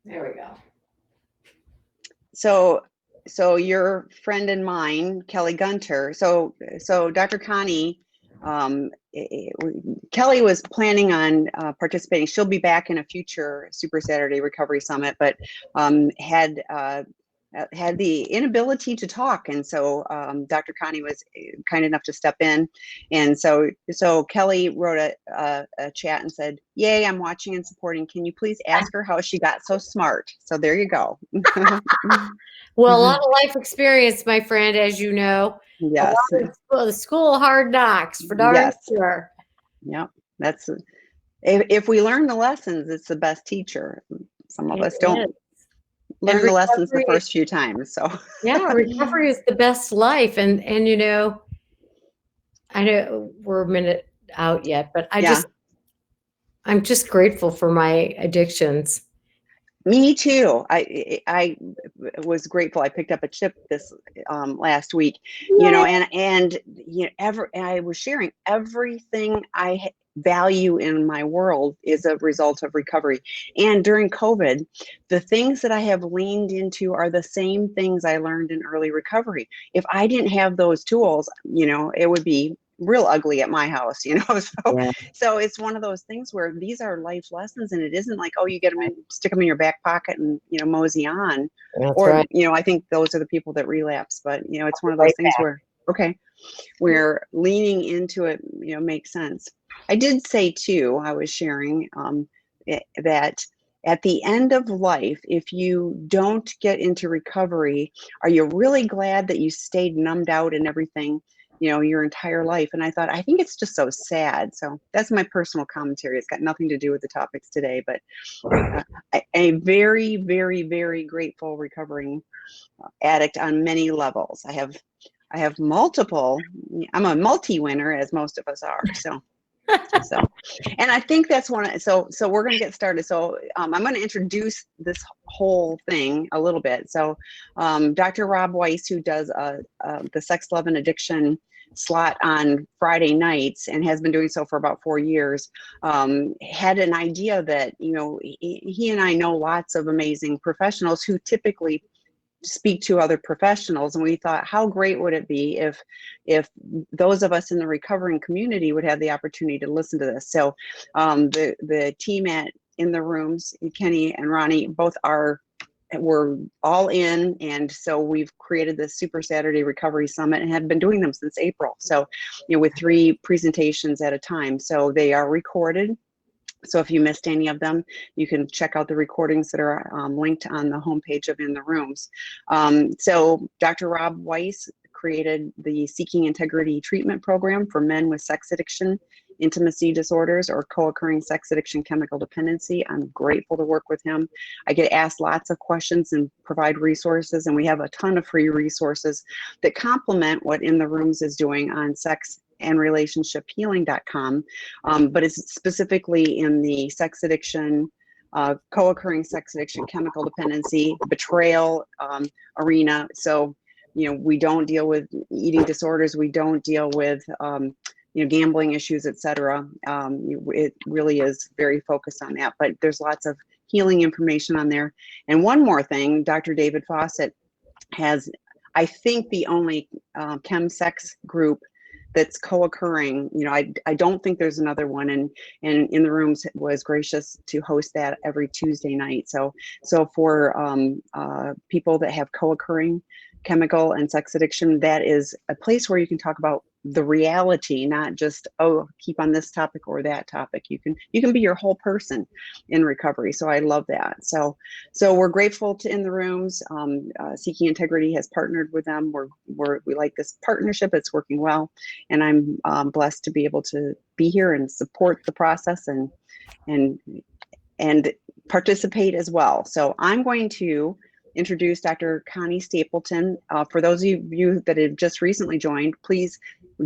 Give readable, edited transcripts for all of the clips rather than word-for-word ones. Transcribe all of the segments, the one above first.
There we go. So your friend and mine, Kelly Gunter. So Dr. Connie, um, Kelly was planning on participating. She'll be back in a future Super Saturday Recovery Summit, but had the inability to talk, and so Dr. Connie was kind enough to step in, and so Kelly wrote a chat and said, "Yay, I'm watching and supporting. Can you please ask her how she got so smart?" So there you go. Well, a lot of life experience, my friend, as you know. A lot Yes, of the school of hard knocks, for darn yes, sure. yep. That's if we learn the lessons, it's the best teacher. Some of It us don't is. And learn the lessons the recovery, first few times. So yeah, recovery is the best life. And you know, I know we're a minute out yet, but yeah, I'm just grateful for my addictions. me too. I was grateful. I picked up a chip this last week, Yay. and I was sharing everything value in my world is a result of recovery. And during COVID, the things that I have leaned into are the same things I learned in early recovery. If I didn't have those tools, it would be real ugly at my house, so Yeah, so it's one of those things where these are life lessons, and it isn't like, oh, you get them and stick them in your back pocket and mosey on. that's Or right. I think those are the people that relapse, but it's one of those Right things back. where, okay, we're leaning into it, makes sense. I did say too, I was sharing that at the end of life, if you don't get into recovery, are you really glad that you stayed numbed out and everything, your entire life? And I thought, I think it's just so sad. So that's my personal commentary. It's got nothing to do with the topics today, but a very, very, very grateful recovering addict on many levels. I have multiple. I'm a multi-winner, as most of us are. So, and I think that's one. So we're going to get started. So I'm going to introduce this whole thing a little bit. So Dr. Rob Weiss, who does the Sex, Love, and Addiction slot on Friday nights and has been doing so for about 4 years, had an idea that, he and I know lots of amazing professionals who typically speak to other professionals, and we thought, how great would it be if those of us in the recovering community would have the opportunity to listen to this. So the team in the rooms, Kenny and Ronnie, both we're all in, and so we've created this Super Saturday Recovery Summit and have been doing them since April, so with 3 presentations at a time. So they are recorded. So if you missed any of them, you can check out the recordings that are linked on the homepage of In the Rooms. So Dr. Rob Weiss created the Seeking Integrity Treatment Program for men with sex addiction, intimacy disorders, or co-occurring sex addiction chemical dependency. I'm grateful to work with him. I get asked lots of questions and provide resources, and we have a ton of free resources that complement what In the Rooms is doing on sex and relationshiphealing.com, but it's specifically in the sex addiction, co-occurring sex addiction, chemical dependency, betrayal arena. So, we don't deal with eating disorders. We don't deal with, gambling issues, etc. It really is very focused on that, but there's lots of healing information on there. And one more thing, Dr. David Fawcett has, I think, the only chemsex group that's co-occurring. I don't think there's another one, and In the Rooms was gracious to host that every Tuesday night. So for people that have co-occurring chemical and sex addiction, that is a place where you can talk about the reality, not just, oh, keep on this topic or that topic. You can be your whole person in recovery. So I love that. So we're grateful to In the Rooms. Seeking Integrity has partnered with them. We like this partnership. It's working well, and I'm blessed to be able to be here and support the process and participate as well. So I'm going to introduce Dr. Connie Stapleton. For those of you that have just recently joined, please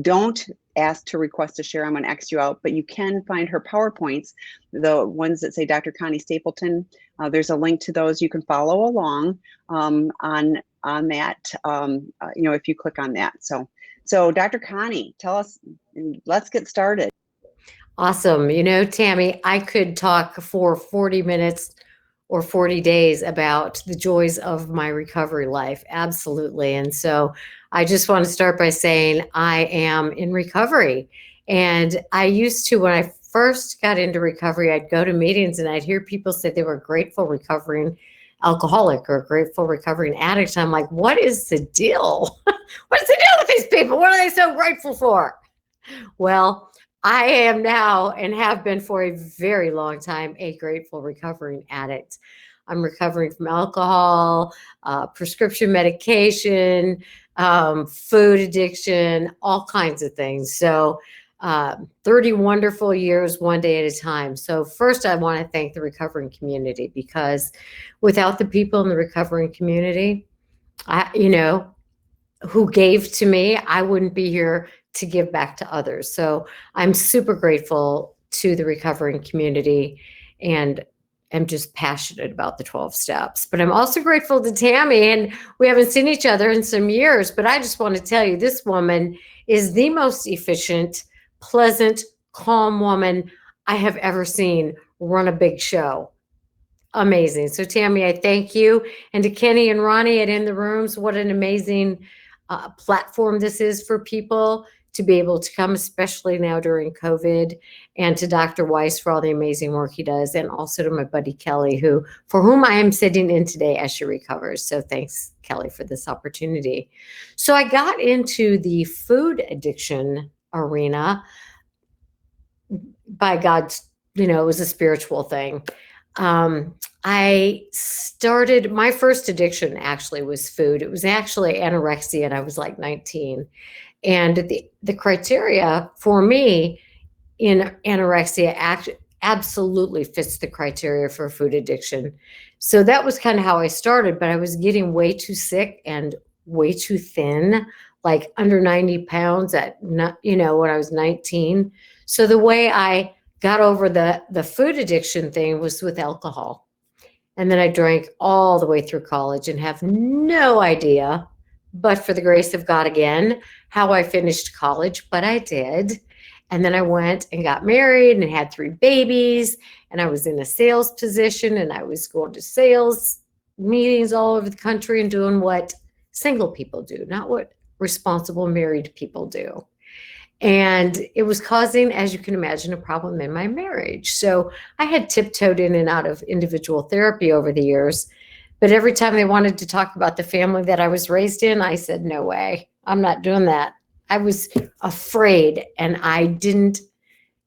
don't ask to request to share. I'm going to X you out, but you can find her PowerPoints, the ones that say Dr. Connie Stapleton. There's a link to those. You can follow along on that, if you click on that. So Dr. Connie, tell us, let's get started. Awesome. Tammy, I could talk for 40 minutes or 40 days about the joys of my recovery life. Absolutely. And so I just want to start by saying I am in recovery. And I used to, when I first got into recovery, I'd go to meetings and I'd hear people say they were grateful recovering alcoholic or grateful recovering addict. And I'm like, what is the deal? What's the deal with these people? What are they so grateful for? Well, I am now and have been for a very long time a grateful recovering addict. I'm recovering from alcohol, prescription medication, food addiction, all kinds of things. So, 30 wonderful years, one day at a time. So, first, I want to thank the recovering community because without the people in the recovering community, who gave to me, I wouldn't be here to give back to others. So I'm super grateful to the recovering community and am just passionate about the 12 steps. But I'm also grateful to Tammy, and we haven't seen each other in some years, but I just want to tell you this woman is the most efficient, pleasant, calm woman I have ever seen run a big show. Amazing. So Tammy, I thank you. And to Kenny and Ronnie at In the Rooms, what an amazing platform this is for people to be able to come, especially now during COVID, and to Dr. Weiss for all the amazing work he does, and also to my buddy Kelly, for whom I am sitting in today as she recovers. So thanks, Kelly, for this opportunity. So I got into the food addiction arena by God's, it was a spiritual thing. I started, my first addiction actually was food. It was actually anorexia, and I was like 19. And the criteria for me in anorexia absolutely fits the criteria for food addiction. So that was kind of how I started, but I was getting way too sick and way too thin, like under 90 pounds when I was 19. So the way I got over the food addiction thing was with alcohol. And then I drank all the way through college and have no idea, but for the grace of God again, how I finished college, but I did. And then I went and got married and had 3 babies, and I was in a sales position, and I was going to sales meetings all over the country and doing what single people do, not what responsible married people do. And it was causing, as you can imagine, a problem in my marriage. So I had tiptoed in and out of individual therapy over the years. But every time they wanted to talk about the family that I was raised in, I said, no way, I'm not doing that. I was afraid, and I didn't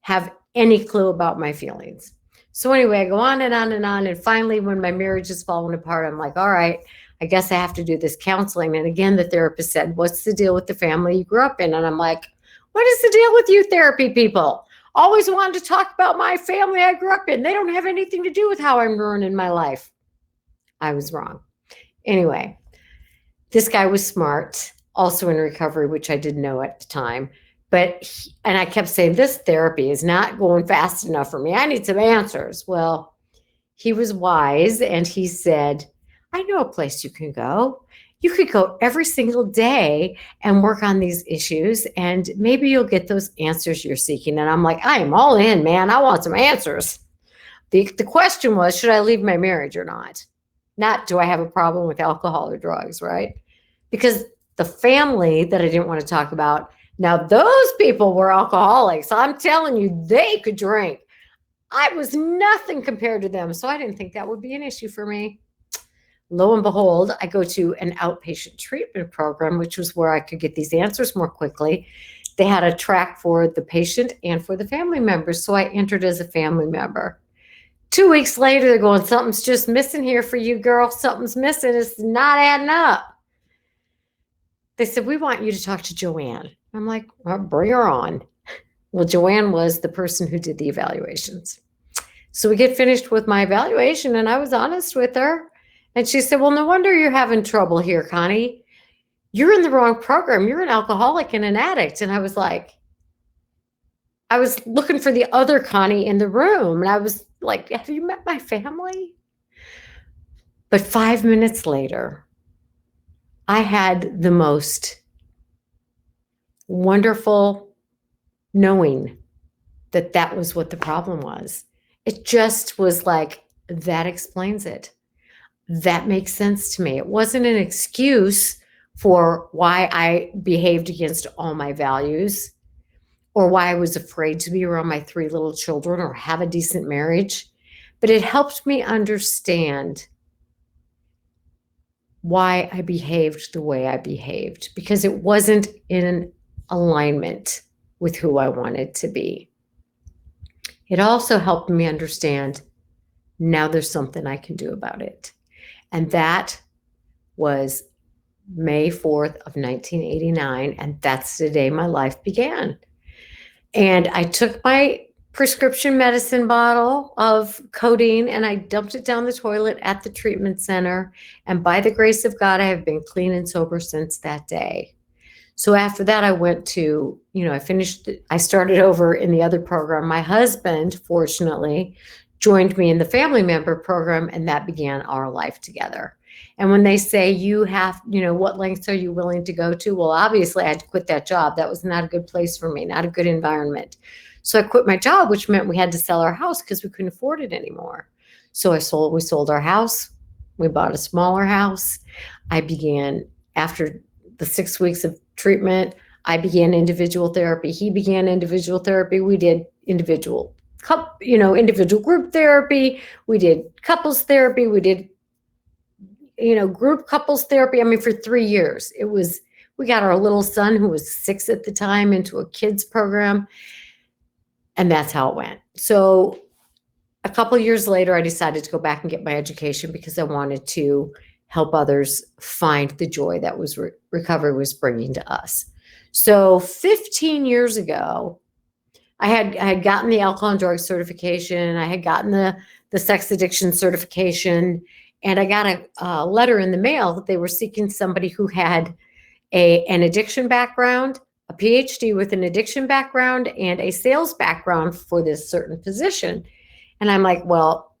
have any clue about my feelings. So anyway, I go on and on and on. And finally, when my marriage is falling apart, I'm like, all right, I guess I have to do this counseling. And again, the therapist said, what's the deal with the family you grew up in? And I'm like, what is the deal with you therapy people? Always wanted to talk about my family I grew up in. They don't have anything to do with how I'm ruining my life. I was wrong. Anyway, this guy was smart, also in recovery, which I didn't know at the time. And I kept saying, this therapy is not going fast enough for me. I need some answers. Well, he was wise, and he said, I know a place you can go. You could go every single day and work on these issues, and maybe you'll get those answers you're seeking. And I'm like, I am all in, man. I want some answers. The question was, should I leave my marriage or not? Not, do I have a problem with alcohol or drugs, right? Because the family that I didn't want to talk about, now those people were alcoholics. I'm telling you, they could drink. I was nothing compared to them, so I didn't think that would be an issue for me. Lo and behold, I go to an outpatient treatment program, which was where I could get these answers more quickly. They had a track for the patient and for the family members, so I entered as a family member. 2 weeks later, they're going, something's just missing here for you, girl. Something's missing. It's not adding up. They said, we want you to talk to Joanne. I'm like, well, bring her on. Well, Joanne was the person who did the evaluations. So we get finished with my evaluation, and I was honest with her. And she said, well, no wonder you're having trouble here, Connie. You're in the wrong program. You're an alcoholic and an addict. And I was like, I was looking for the other Connie in the room. And I was like, have you met my family? But 5 minutes later, I had the most wonderful knowing that that was what the problem was. It just was like that explains it. That makes sense to me. It wasn't an excuse for why I behaved against all my values or why I was afraid to be around my 3 little children or have a decent marriage, but it helped me understand why I behaved the way I behaved because it wasn't in alignment with who I wanted to be. It also helped me understand now there's something I can do about it. And that was May 4th of 1989, and that's the day my life began. And I took my prescription medicine bottle of codeine and I dumped it down the toilet at the treatment center. And by the grace of God, I have been clean and sober since that day. So after that, I went to, I started over in the other program. My husband, fortunately, joined me in the family member program, and that began our life together. And when they say you have, what lengths are you willing to go to? Well, obviously I had to quit that job. That was not a good place for me, not a good environment. So I quit my job, which meant we had to sell our house because we couldn't afford it anymore. So we sold our house. We bought a smaller house. I began, after the 6 weeks of treatment, I began individual therapy. He began individual therapy. We did individual group therapy. We did couples therapy. We did, group couples therapy. I mean, for 3 years, we got our little son, who was 6 at the time, into a kids program. And that's how it went. So a couple of years later, I decided to go back and get my education because I wanted to help others find the joy that was recovery was bringing to us. So 15 years ago, I had gotten the alcohol and drug certification. I had gotten the sex addiction certification, and I got a letter in the mail that they were seeking somebody who had an addiction background, a Ph.D. with an addiction background, and a sales background for this certain position. And I'm like, well,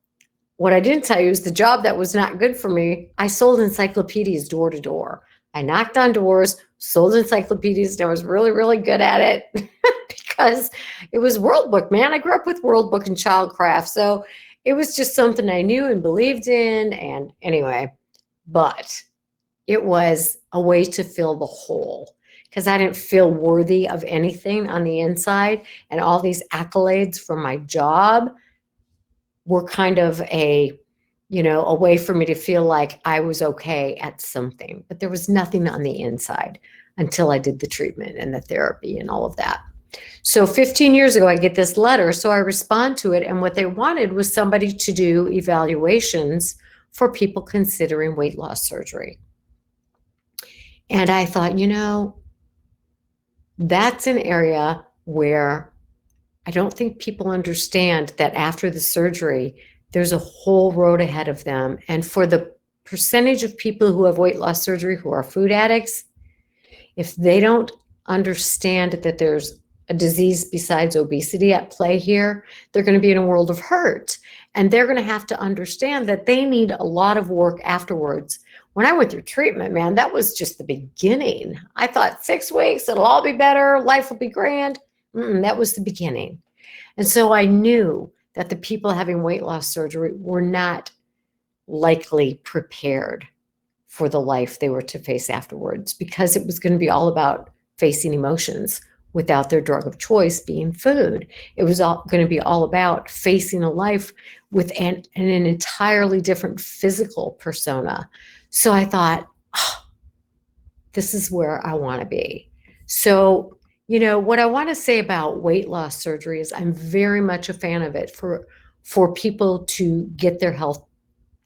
what I didn't tell you is the job that was not good for me. I sold encyclopedias door to door. I knocked on doors, sold encyclopedias, and I was really, really good at it because it was World Book, man. I grew up with World Book and Childcraft. So it was just something I knew and believed in. And anyway, but it was a way to fill the hole because I didn't feel worthy of anything on the inside. And all these accolades from my job were kind of a way for me to feel like I was okay at something, but there was nothing on the inside until I did the treatment and the therapy and all of that. So 15 years ago, I get this letter. So I respond to it. And what they wanted was somebody to do evaluations for people considering weight loss surgery. And I thought, that's an area where I don't think people understand that after the surgery, there's a whole road ahead of them. And for the percentage of people who have weight loss surgery who are food addicts, if they don't understand that there's a disease besides obesity at play here, they're going to be in a world of hurt. And they're going to have to understand that they need a lot of work afterwards. When I went through treatment, man, that was just the beginning. I thought 6 weeks, it'll all be better, life will be grand. That was the beginning. And so I knew that the people having weight loss surgery were not likely prepared for the life they were to face afterwards, because it was going to be all about facing emotions without their drug of choice being food. It was all going to be all about facing a life with an entirely different physical persona. So I thought, this is where I want to be. So, what I want to say about weight loss surgery is I'm very much a fan of it for people to get their health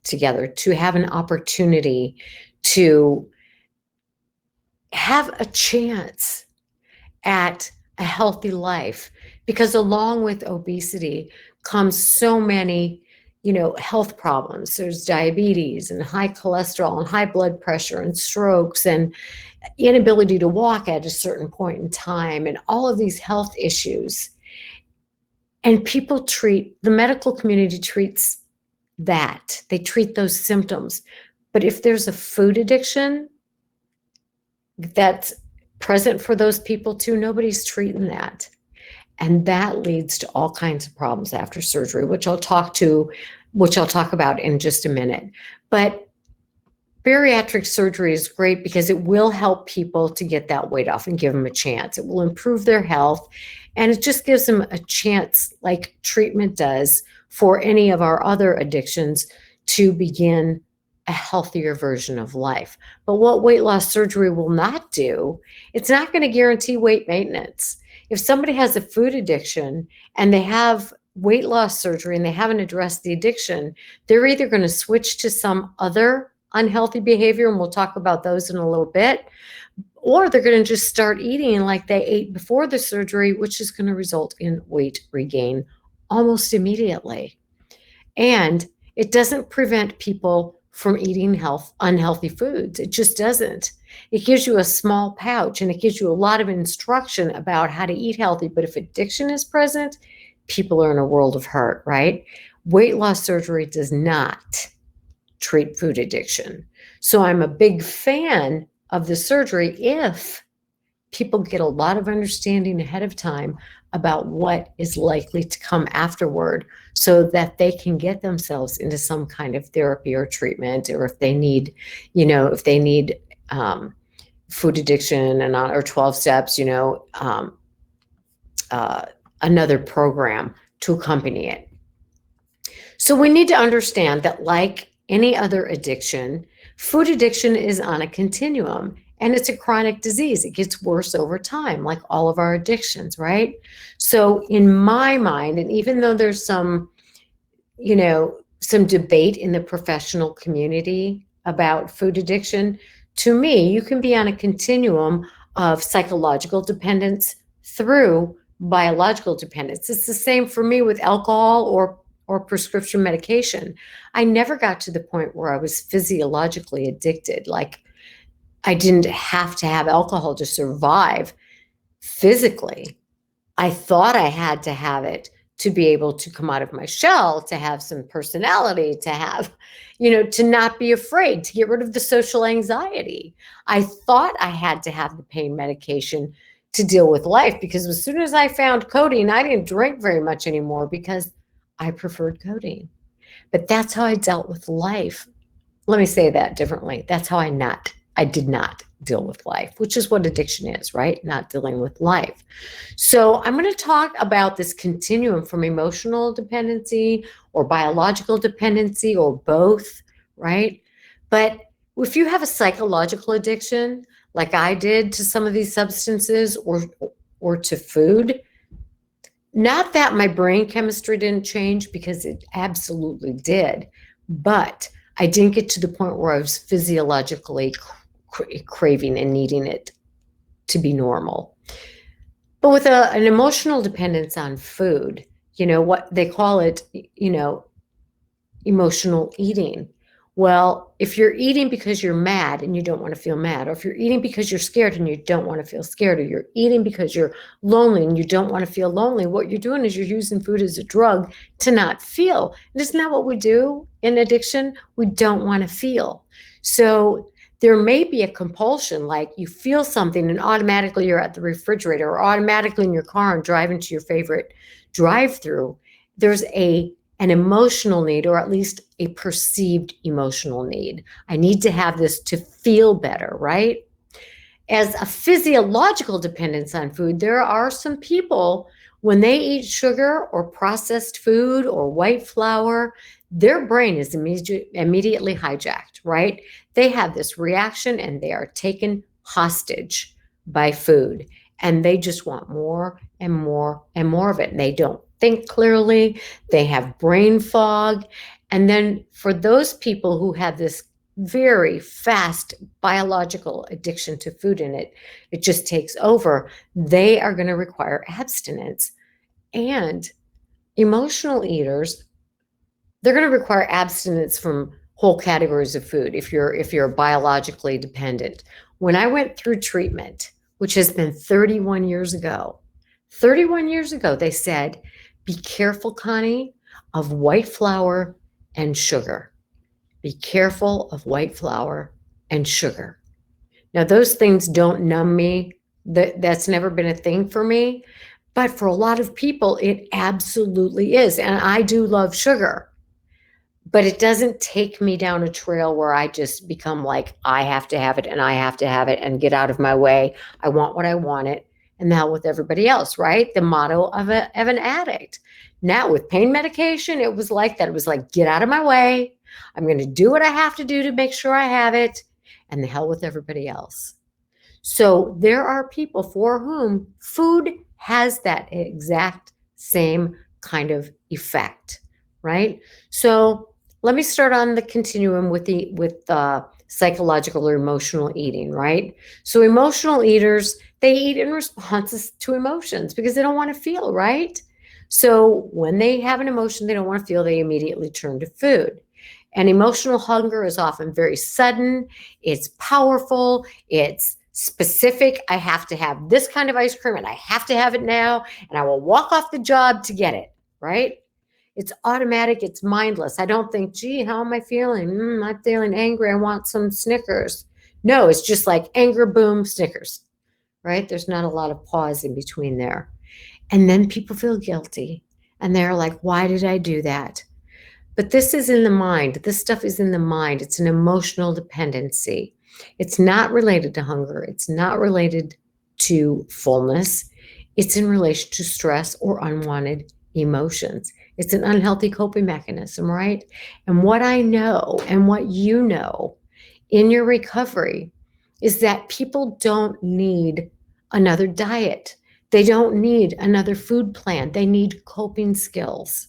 together, to have an opportunity to have a chance at a healthy life, because along with obesity comes so many, health problems. There's diabetes and high cholesterol and high blood pressure and strokes and inability to walk at a certain point in time and all of these health issues. And the medical community treats that. They treat those symptoms. But if there's a food addiction that's present for those people too, nobody's treating that. And that leads to all kinds of problems after surgery, which I'll talk to which I'll talk about in just a minute. But bariatric surgery is great because it will help people to get that weight off and give them a chance. It will improve their health, and it just gives them a chance, like treatment does for any of our other addictions, to begin a healthier version of life. But what weight loss surgery will not do, it's not going to guarantee weight maintenance. If somebody has a food addiction and they have weight loss surgery and they haven't addressed the addiction, they're either going to switch to some other unhealthy behavior, and we'll talk about those in a little bit, or they're going to just start eating like they ate before the surgery, which is going to result in weight regain almost immediately. And it doesn't prevent people from eating unhealthy foods. It just doesn't. It gives you a small pouch and it gives you a lot of instruction about how to eat healthy. But if addiction is present, people are in a world of hurt, right? Weight loss surgery does not treat food addiction. So I'm a big fan of the surgery if people get a lot of understanding ahead of time about what is likely to come afterward, so that they can get themselves into some kind of therapy or treatment, or if they need, food addiction and or 12 steps, another program to accompany it. So we need to understand that, like any other addiction, food addiction is on a continuum, and it's a chronic disease. It gets worse over time, like all of our addictions, right? So in my mind, and even though there's some debate in the professional community about food addiction, to me, you can be on a continuum of psychological dependence through biological dependence. It's the same for me with alcohol or prescription medication. I never got to the point where I was physiologically addicted. Like, I didn't have to have alcohol to survive physically. I thought I had to have it to be able to come out of my shell, to have some personality, to have, to not be afraid, to get rid of the social anxiety. I thought I had to have the pain medication to deal with life, because as soon as I found codeine, I didn't drink very much anymore because I preferred codeine. But that's how I dealt with life. Let me say that differently. That's how I did not deal with life, which is what addiction is, right? Not dealing with life. So I'm going to talk about this continuum from emotional dependency or biological dependency or both, right? But if you have a psychological addiction, like I did to some of these substances or to food, not that my brain chemistry didn't change, because it absolutely did, but I didn't get to the point where I was physiologically craving and needing it to be normal. But with an emotional dependence on food, what they call it, emotional eating. Well, if you're eating because you're mad and you don't want to feel mad, or if you're eating because you're scared and you don't want to feel scared, or you're eating because you're lonely and you don't want to feel lonely, what you're doing is you're using food as a drug to not feel. And isn't that what we do in addiction? We don't want to feel. So there may be a compulsion, like you feel something and automatically you're at the refrigerator, or automatically in your car and driving to your favorite drive-through. There's an emotional need, or at least a perceived emotional need. I need to have this to feel better, right? As a physiological dependence on food, there are some people, when they eat sugar or processed food or white flour, their brain is immediately hijacked, right? They have this reaction and they are taken hostage by food, and they just want more and more and more of it. And they don't think clearly, they have brain fog. And then for those people who have this very fast biological addiction to food, in it just takes over, they are going to require abstinence. And emotional eaters, they're going to require abstinence from whole categories of food if you're biologically dependent. When I went through treatment, which has been 31 years ago, they said, be careful, Connie, of white flour and sugar. Be careful of white flour and sugar. Now, those things don't numb me. That's never been a thing for me. But for a lot of people, it absolutely is. And I do love sugar. but it doesn't take me down a trail where I just become like, I have to have it and I have to have it and get out of my way. I want what I want it and the hell with everybody else, right? The motto of an addict. Now with pain medication, it was like that. It was like, get out of my way. I'm going to do what I have to do to make sure I have it and the hell with everybody else. So there are people for whom food has that exact same kind of effect, right? So let me start on the continuum with psychological or emotional eating, right? So emotional eaters, they eat in responses to emotions because they don't want to feel, right? So when they have an emotion they don't want to feel, they immediately turn to food. And emotional hunger is often very sudden, it's powerful, it's specific. I have to have this kind of ice cream and I have to have it now, and I will walk off the job to get it, right? It's automatic, it's mindless. I don't think, gee, how am I feeling? I'm feeling angry. I want some Snickers. No, it's just like anger, boom, Snickers, right? There's not a lot of pause in between there. And then people feel guilty and they're like, why did I do that? But this is in the mind. This stuff is in the mind. It's an emotional dependency. It's not related to hunger. It's not related to fullness. It's in relation to stress or unwanted emotions. It's an unhealthy coping mechanism, right? And what I know and what you know in your recovery is that people don't need another diet. They don't need another food plan. They need coping skills.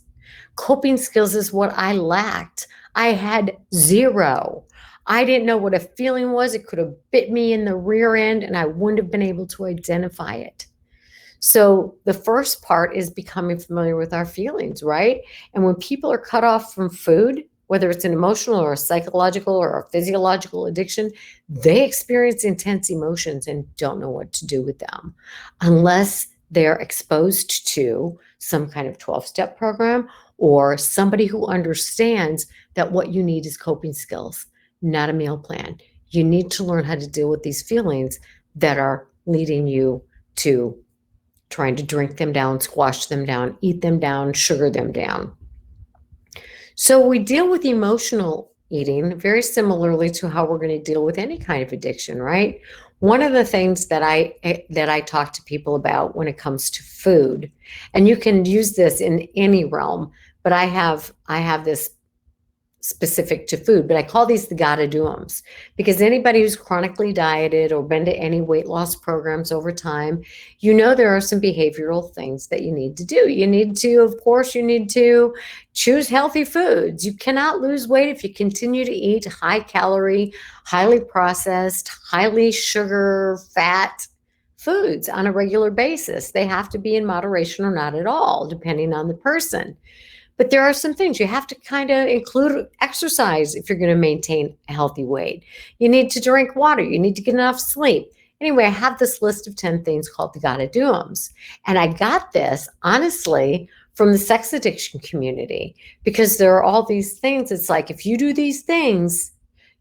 Coping skills is what I lacked. I had zero. I didn't know what a feeling was. It could have bit me in the rear end and I wouldn't have been able to identify it. So the first part is becoming familiar with our feelings, right? And when people are cut off from food, whether it's an emotional or a psychological or a physiological addiction, they experience intense emotions and don't know what to do with them unless they're exposed to some kind of 12-step program or somebody who understands that what you need is coping skills, not a meal plan. You need to learn how to deal with these feelings that are leading you to trying to drink them down, squash them down, eat them down, sugar them down. So we deal with emotional eating very similarly to how we're going to deal with any kind of addiction, right? One of the things that I talk to people about when it comes to food, and you can use this in any realm, but I have this specific to food, but I call these the gotta do-ems because anybody who's chronically dieted or been to any weight loss programs over time, you know there are some behavioral things that you need to do. You need to, of course, you need to choose healthy foods. You cannot lose weight if you continue to eat high calorie, highly processed, highly sugar, fat foods on a regular basis. They have to be in moderation or not at all, depending on the person. But there are some things you have to kind of include exercise if you're going to maintain a healthy weight. You need to drink water. You need to get enough sleep. Anyway, I have this list of 10 things called the gotta do-ems. And I got this, honestly, from the sex addiction community because there are all these things. It's like, if you do these things,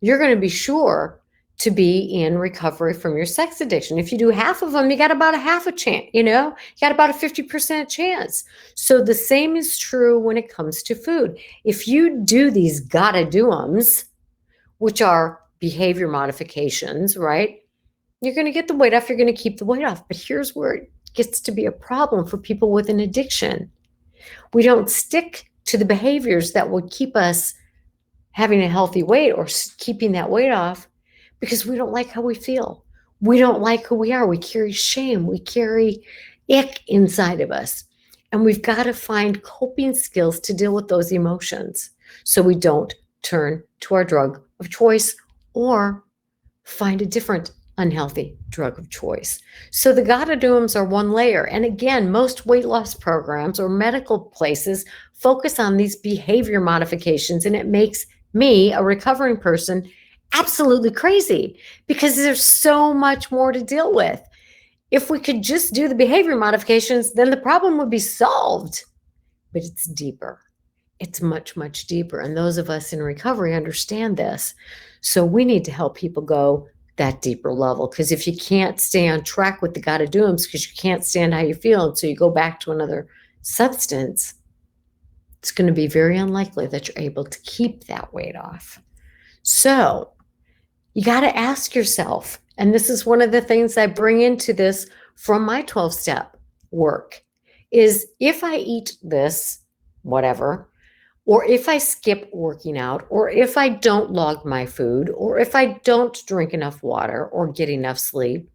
you're going to be sure to be in recovery from your sex addiction. If you do half of them, you got about a half a chance, you got about a 50% chance. So the same is true when it comes to food. If you do these gotta do-ems, which are behavior modifications, right? You're going to get the weight off, you're going to keep the weight off. But here's where it gets to be a problem for people with an addiction. We don't stick to the behaviors that would keep us having a healthy weight or keeping that weight off because we don't like how we feel. We don't like who we are. We carry shame. We carry ick inside of us. And we've got to find coping skills to deal with those emotions so we don't turn to our drug of choice or find a different unhealthy drug of choice. So the gotta do-ems are one layer. And again, most weight loss programs or medical places focus on these behavior modifications, and it makes me, a recovering person, absolutely crazy because there's so much more to deal with. If we could just do the behavior modifications, then the problem would be solved. But it's deeper. It's much, much deeper. And those of us in recovery understand this. So we need to help people go that deeper level. Because if you can't stay on track with the gotta do-ems because you can't stand how you feel, and so you go back to another substance, it's going to be very unlikely that you're able to keep that weight off. So you got to ask yourself, and this is one of the things I bring into this from my 12-step work, is if I eat this, whatever, or if I skip working out, or if I don't log my food, or if I don't drink enough water or get enough sleep,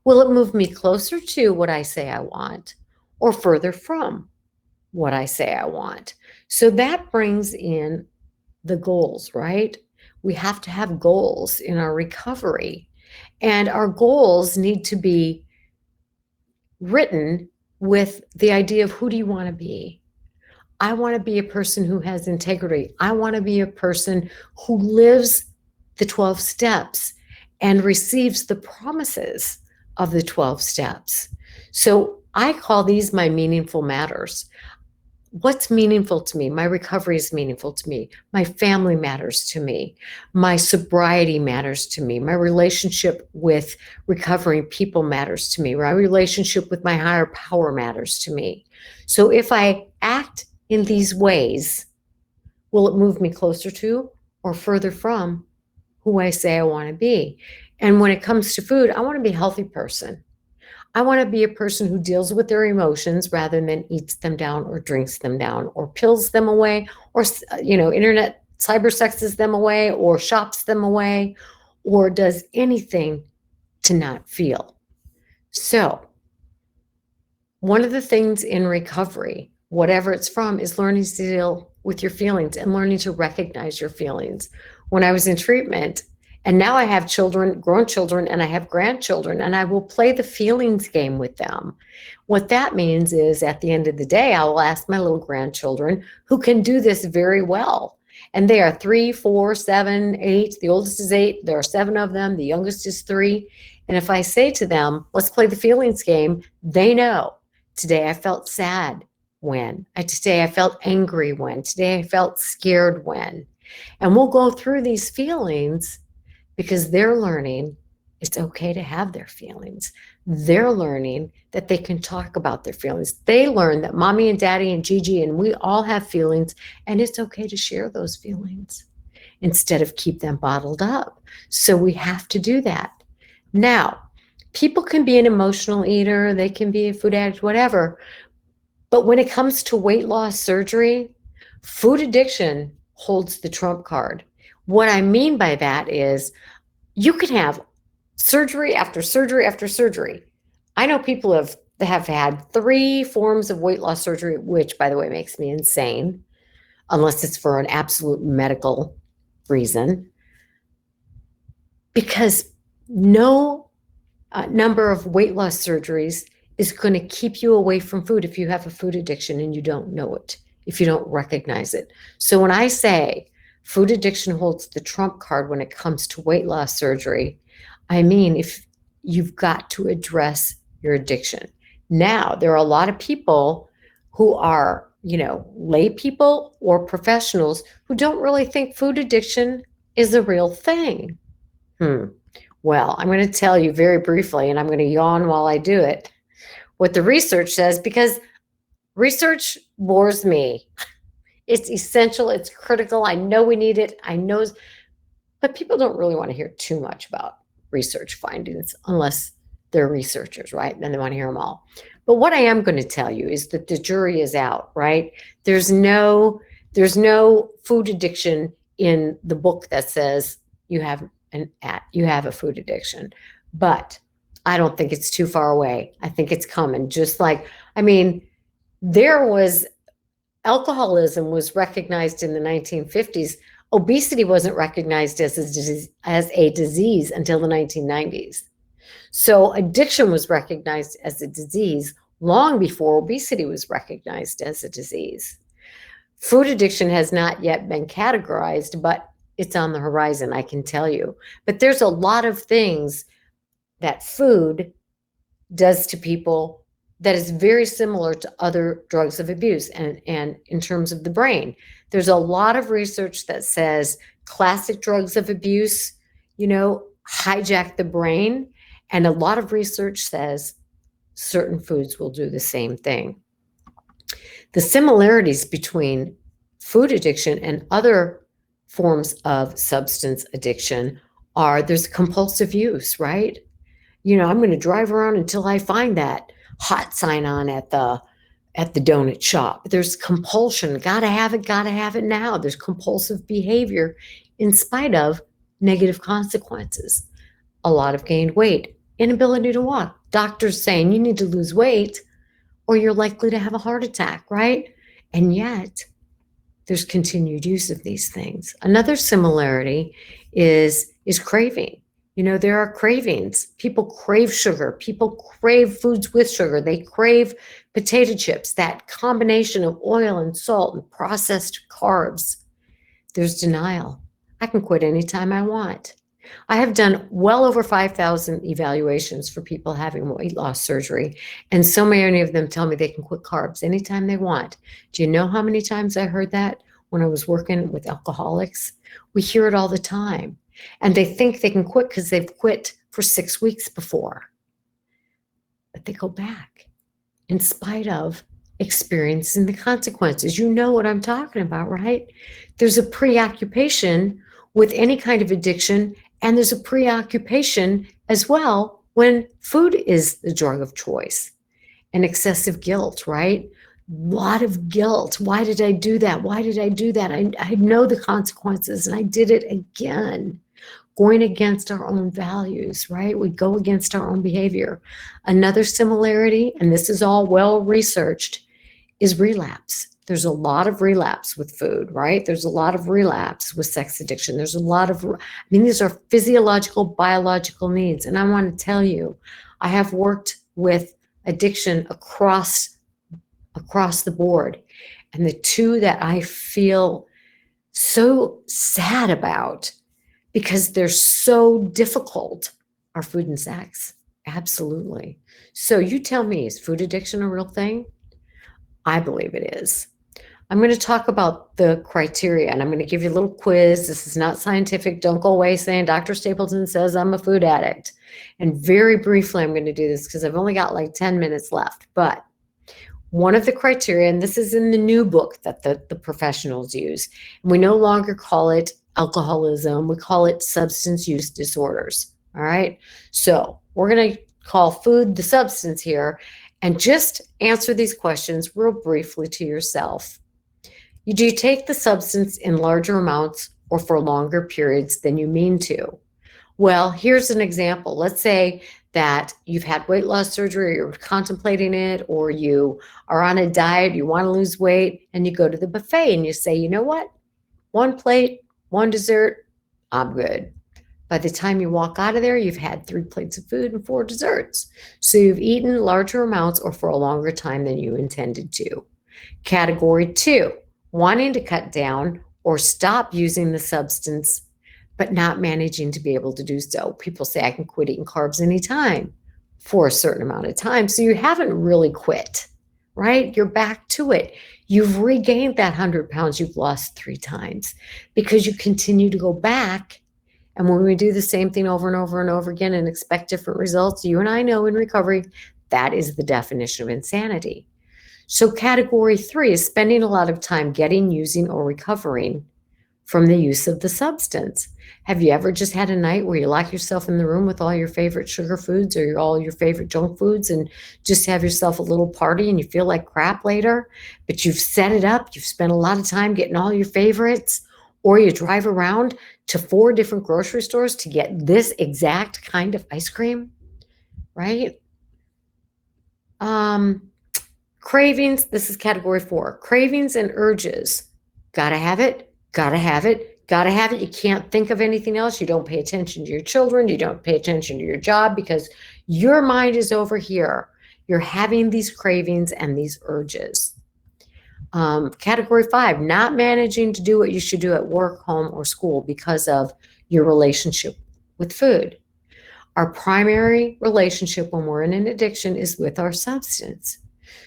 will it move me closer to what I say I want or further from what I say I want? So that brings in the goals, right? We have to have goals in our recovery, and our goals need to be written with the idea of, who do you want to be? I want to be a person who has integrity. I want to be a person who lives the 12 steps and receives the promises of the 12 steps. So I call these my meaningful matters. What's meaningful to me? My recovery is meaningful to me. My family matters to me. My sobriety matters to me. My relationship with recovering people matters to me. My relationship with my higher power matters to me. So if I act in these ways, will it move me closer to or further from who I say I want to be? And when it comes to food, I want to be a healthy person. I want to be a person who deals with their emotions rather than eats them down or drinks them down or pills them away or, internet cyber sexes them away or shops them away or does anything to not feel. So one of the things in recovery, whatever it's from, is learning to deal with your feelings and learning to recognize your feelings. When I was in treatment, and now I have children, grown children, and I have grandchildren, and I will play the feelings game with them. What that means is, at the end of the day, I will ask my little grandchildren, who can do this very well. And they are 3, 4, 7, 8. The oldest is 8. There are 7 of them. The youngest is 3. And if I say to them, let's play the feelings game, they know. Today I felt sad when. Today I felt angry when. Today I felt scared when. And we'll go through these feelings, because they're learning it's okay to have their feelings. They're learning that they can talk about their feelings. They learn that mommy and daddy and Gigi and we all have feelings, and it's okay to share those feelings instead of keep them bottled up. So we have to do that. Now, people can be an emotional eater, they can be a food addict, whatever. But when it comes to weight loss surgery, food addiction holds the trump card. What I mean by that is, you can have surgery after surgery after surgery. I know people that have had 3 forms of weight loss surgery, which, by the way, makes me insane, unless it's for an absolute medical reason, because no number of weight loss surgeries is going to keep you away from food if you have a food addiction and you don't know it, if you don't recognize it. So when I say food addiction holds the trump card when it comes to weight loss surgery, I mean, if you've got to address your addiction. Now, there are a lot of people who are, lay people or professionals who don't really think food addiction is a real thing. Well, I'm going to tell you very briefly, and I'm going to yawn while I do it, what the research says, because research bores me. It's essential. It's critical. I know we need it. I know, but people don't really want to hear too much about research findings unless they're researchers, right? Then they want to hear them all. But what I am going to tell you is that the jury is out, right? There's no food addiction in the book that says you have a food addiction. But I don't think it's too far away. I think it's coming. Just like, alcoholism was recognized in the 1950s. Obesity wasn't recognized as a disease until the 1990s. So addiction was recognized as a disease long before obesity was recognized as a disease. Food addiction has not yet been categorized, but it's on the horizon, I can tell you. But there's a lot of things that food does to people that is very similar to other drugs of abuse. And in terms of the brain, there's a lot of research that says classic drugs of abuse, hijack the brain. And a lot of research says certain foods will do the same thing. The similarities between food addiction and other forms of substance addiction are there's compulsive use, right? I'm going to drive around until I find that hot sign on at the donut shop. There's compulsion. Gotta have it now. There's compulsive behavior in spite of negative consequences. A lot of gained weight, inability to walk. Doctors saying you need to lose weight or you're likely to have a heart attack, right? And yet there's continued use of these things. Another similarity is craving. There are cravings. People crave sugar. People crave foods with sugar. They crave potato chips, that combination of oil and salt and processed carbs. There's denial. I can quit anytime I want. I have done well over 5,000 evaluations for people having weight loss surgery, and so many of them tell me they can quit carbs anytime they want. Do you know how many times I heard that when I was working with alcoholics? We hear it all the time, and they think they can quit because they've quit for 6 weeks before, but they go back in spite of experiencing the consequences. You know what I'm talking about, right? There's a preoccupation with any kind of addiction, and there's a preoccupation as well when food is the drug of choice. And excessive guilt, right? A lot of guilt. Why did I do that? Why did I do that? I know the consequences and I did it again. Going against our own values, right? We go against our own behavior. Another similarity, and this is all well researched, is relapse. There's a lot of relapse with food, right? There's a lot of relapse with sex addiction. There's a lot of, these are physiological, biological needs. And I want to tell you, I have worked with addiction across the board. And the two that I feel so sad about because they're so difficult are food and sex. Absolutely. So you tell me, is food addiction a real thing? I believe it is. I'm going to talk about the criteria, and I'm going to give you a little quiz. This is not scientific. Don't go away saying Dr. Stapleton says I'm a food addict. And very briefly, I'm going to do this because I've only got like 10 minutes left. But one of the criteria, and this is in the new book that the professionals use, and we no longer call it alcoholism. We call it substance use disorders. All right. So we're going to call food the substance here, and just answer these questions real briefly to yourself. Do you take the substance in larger amounts or for longer periods than you mean to? Well, here's an example. Let's say that you've had weight loss surgery, or you're contemplating it, or you are on a diet, you want to lose weight, and you go to the buffet and you say, you know what? 1 plate, 1 dessert, I'm good. By the time you walk out of there, you've had 3 plates of food and 4 desserts. So you've eaten larger amounts or for a longer time than you intended to. Category 2, wanting to cut down or stop using the substance, but not managing to be able to do so. People say, I can quit eating carbs anytime for a certain amount of time. So you haven't really quit, right? You're back to it. You've regained that 100 pounds you've lost 3 times because you continue to go back. And when we do the same thing over and over and over again and expect different results, you and I know in recovery, that is the definition of insanity. So category 3 is spending a lot of time getting, using, or recovering from the use of the substance. Have you ever just had a night where you lock yourself in the room with all your favorite sugar foods or all your favorite junk foods and just have yourself a little party and you feel like crap later, but you've set it up, you've spent a lot of time getting all your favorites, or you drive around to 4 different grocery stores to get this exact kind of ice cream, right? Cravings, this is category 4. Cravings and urges. Gotta have it, gotta have it, gotta have it. You can't think of anything else. You don't pay attention to your children. You don't pay attention to your job because your mind is over here. You're having these cravings and these urges. Category 5, not managing to do what you should do at work, home, or school because of your relationship with food. Our primary relationship when we're in an addiction is with our substance.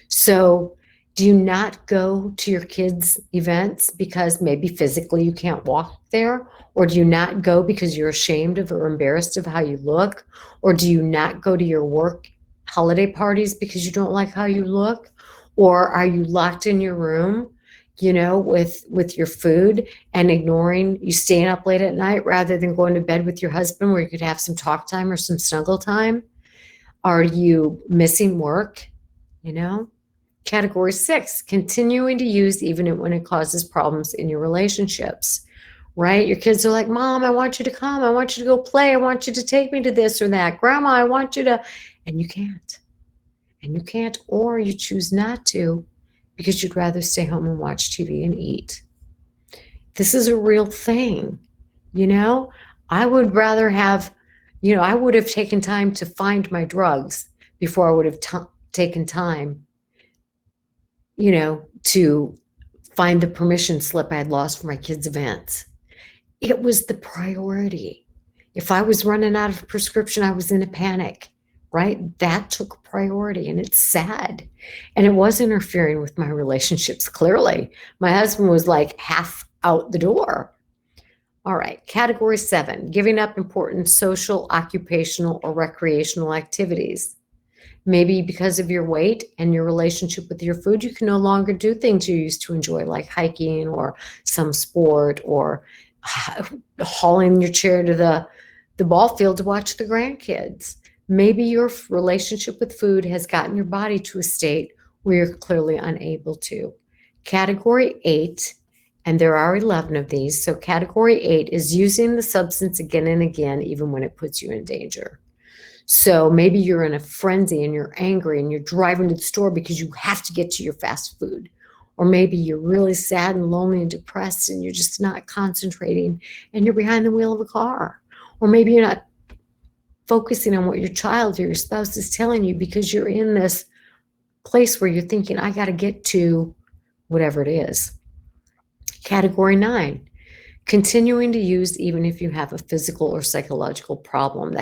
So do you not go to your kids' events because maybe physically you can't walk there? Or do you not go because you're ashamed of or embarrassed of how you look? Or do you not go to your work holiday parties because you don't like how you look? Or are you locked in your room, with your food, and ignoring you staying up late at night rather than going to bed with your husband where you could have some talk time or some snuggle time? Are you missing work? Category 6, continuing to use even when it causes problems in your relationships, right? Your kids are like, Mom, I want you to come. I want you to go play. I want you to take me to this or that. Grandma, I want you to, and you can't. And you can't, or you choose not to because you'd rather stay home and watch TV and eat. This is a real thing. I would rather have, I would have taken time to find my drugs before I would have taken time, to find the permission slip I had lost for my kids' events. It was the priority. If I was running out of prescription, I was in a panic, right? That took priority, and it's sad. And it was interfering with my relationships, clearly. My husband was like half out the door. All right, category 7, giving up important social, occupational, or recreational activities. Maybe because of your weight and your relationship with your food, you can no longer do things you used to enjoy, like hiking or some sport, or hauling your chair to the ball field to watch the grandkids. Maybe your relationship with food has gotten your body to a state where you're clearly unable to. Category 8, and there are 11 of these, so category 8 is using the substance again and again, even when it puts you in danger. So maybe you're in a frenzy and you're angry and you're driving to the store because you have to get to your fast food. Or maybe you're really sad and lonely and depressed and you're just not concentrating and you're behind the wheel of a car. Or maybe you're not focusing on what your child or your spouse is telling you because you're in this place where you're thinking, I got to get to whatever it is. Category 9, continuing to use even if you have a physical or psychological problem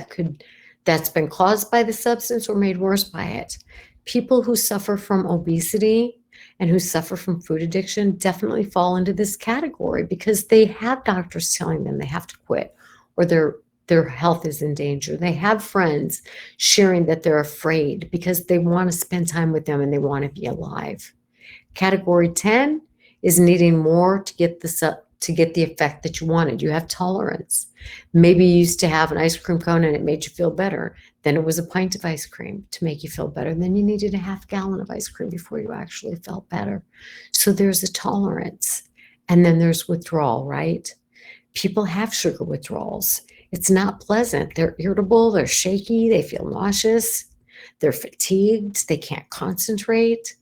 that's been caused by the substance or made worse by it. People who suffer from obesity and who suffer from food addiction definitely fall into this category because they have doctors telling them they have to quit or their health is in danger. They have friends sharing that they're afraid because they want to spend time with them and they want to be alive. Category 10 is needing more to get the effect that you wanted. You have tolerance. Maybe you used to have an ice cream cone and it made you feel better. Then it was a pint of ice cream to make you feel better. And then you needed a half gallon of ice cream before you actually felt better. So there's a tolerance. And then there's withdrawal, right? People have sugar withdrawals. It's not pleasant. They're irritable, they're shaky, they feel nauseous, they're fatigued, they can't concentrate.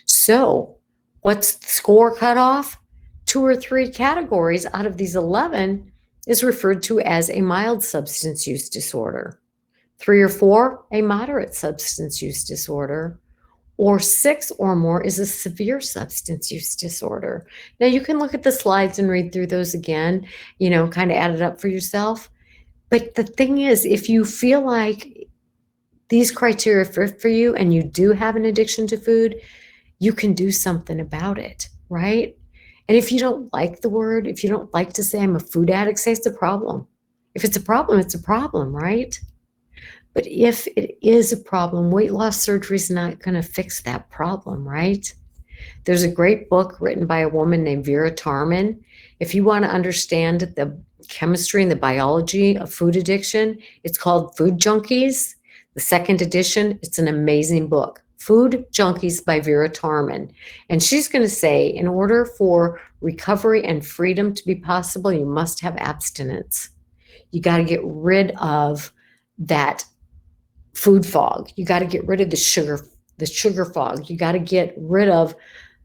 So what's the score cut off? 2 or 3 categories out of these 11 is referred to as a mild substance use disorder. 3 or 4, a moderate substance use disorder, or 6 or more is a severe substance use disorder. Now you can look at the slides and read through those again, kind of add it up for yourself. But the thing is, if you feel like these criteria fit for you and you do have an addiction to food, you can do something about it, right? And if you don't like the word, if you don't like to say I'm a food addict, say it's a problem. If it's a problem, it's a problem, right? But if it is a problem, weight loss surgery is not going to fix that problem, right? There's a great book written by a woman named Vera Tarman. If you want to understand the chemistry and the biology of food addiction, it's called Food Junkies. The 2nd edition, it's an amazing book. Food Junkies by Vera Tarman. And she's going to say, in order for recovery and freedom to be possible, you must have abstinence. You got to get rid of that food fog. You got to get rid of the sugar fog. You got to get rid of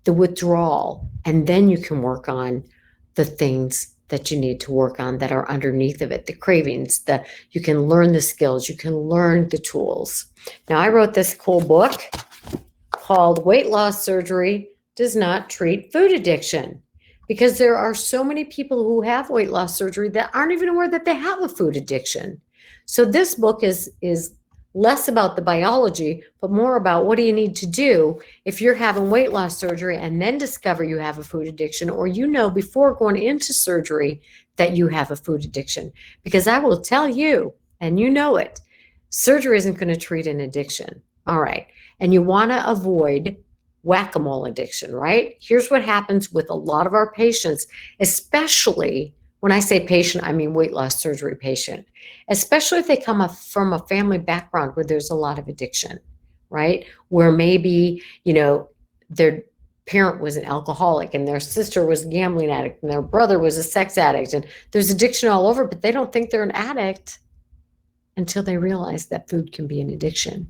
the withdrawal. And then you can work on the things that you need to work on that are underneath of it, the cravings, you can learn the skills, you can learn the tools. Now, I wrote this cool book called Weight Loss Surgery Does Not Treat Food Addiction, because there are so many people who have weight loss surgery that aren't even aware that they have a food addiction. So this book is less about the biology, but more about what do you need to do if you're having weight loss surgery and then discover you have a food addiction, or before going into surgery that you have a food addiction. Because I will tell you, and you know it, surgery isn't going to treat an addiction. All right. And you want to avoid whack-a-mole addiction, right? Here's what happens with a lot of our patients, especially when I say patient, I mean weight loss surgery patient, especially if they come up from a family background where there's a lot of addiction, right? Where maybe, their parent was an alcoholic and their sister was a gambling addict and their brother was a sex addict, and there's addiction all over, but they don't think they're an addict until they realize that food can be an addiction.